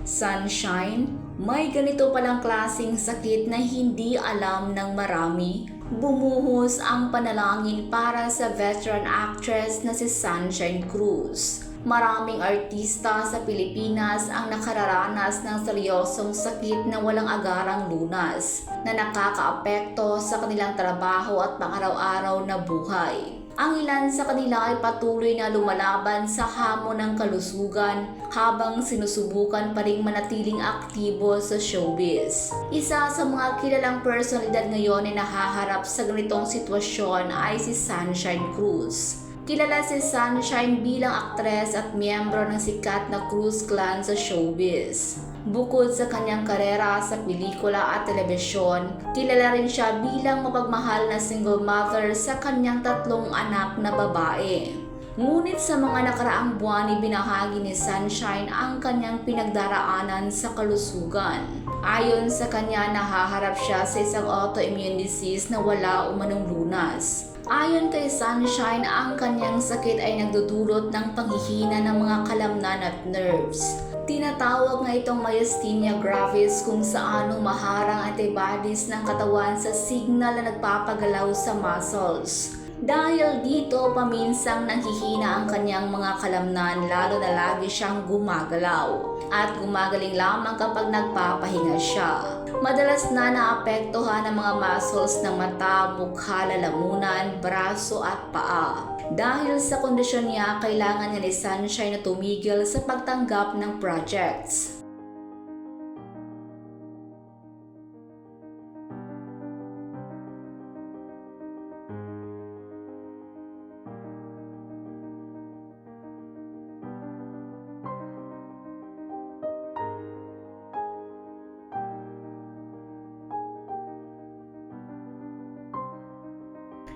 Sunshine, may ganito palang klaseng sakit na hindi alam ng marami. Bumuhos ang panalangin para sa veteran actress na si Sunshine Cruz. Maraming artista sa Pilipinas ang nakararanas ng seryosong sakit na walang agarang lunas na nakakaapekto sa kanilang trabaho at pang-araw-araw na buhay. Ang ilan sa kanila ay patuloy na lumalaban sa hamon ng kalusugan habang sinusubukan pa ring manatiling aktibo sa showbiz. Isa sa mga kilalang personalidad ngayon na nahaharap sa ganitong sitwasyon ay si Sunshine Cruz. Kilala si Sunshine bilang aktres at miyembro ng sikat na Cruz clan sa showbiz. Bukod sa kanyang karera sa pelikula at telebisyon, kilala rin siya bilang mapagmahal na single mother sa kanyang 3 anak na babae. Ngunit sa mga nakaraang buwan ibinahagi ni Sunshine ang kanyang pinagdaraanan sa kalusugan. Ayon sa kanya, nahaharap siya sa isang autoimmune disease na wala umanong lunas. Ayon kay Sunshine, ang kanyang sakit ay nagdudulot ng panghihina ng mga kalamnan at nerves. Tinatawag nga itong myasthenia gravis kung saan humaharang antibodies ng katawan sa signal na nagpapagalaw sa muscles. Dahil dito, paminsang nanghihina ang kanyang mga kalamnan lalo na lagi siyang gumagalaw at gumagaling lamang kapag nagpapahinga siya. Madalas na naapektuhan ang mga muscles ng mata, mukha, lalamunan, braso at paa. Dahil sa kondisyon niya, kailangan niya ni Sunshine na tumigil sa pagtanggap ng projects.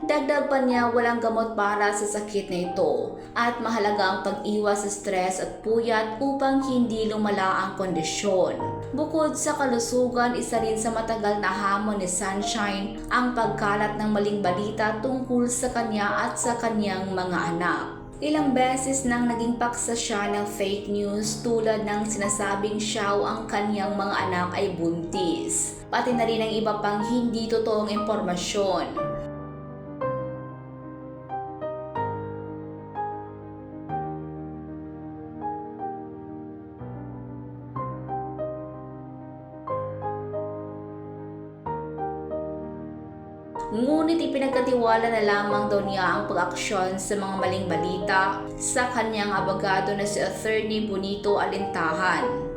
Dagdag pa niya, walang gamot para sa sakit na ito at mahalaga ang pag-iwas sa stress at puyat upang hindi lumala ang kondisyon. Bukod sa kalusugan, isa rin sa matagal na hamon ni Sunshine ang pagkalat ng maling balita tungkol sa kanya at sa kanyang mga anak. Ilang beses nang naging paksa siya ng fake news tulad ng sinasabing siya o ang kanyang mga anak ay buntis, pati na rin ang iba pang hindi totoong impormasyon. Ngunit ipinagkatiwala na lamang daw niya ang pag-aksyon sa mga maling balita sa kanyang abogado na si Attorney Bonito Alintahan.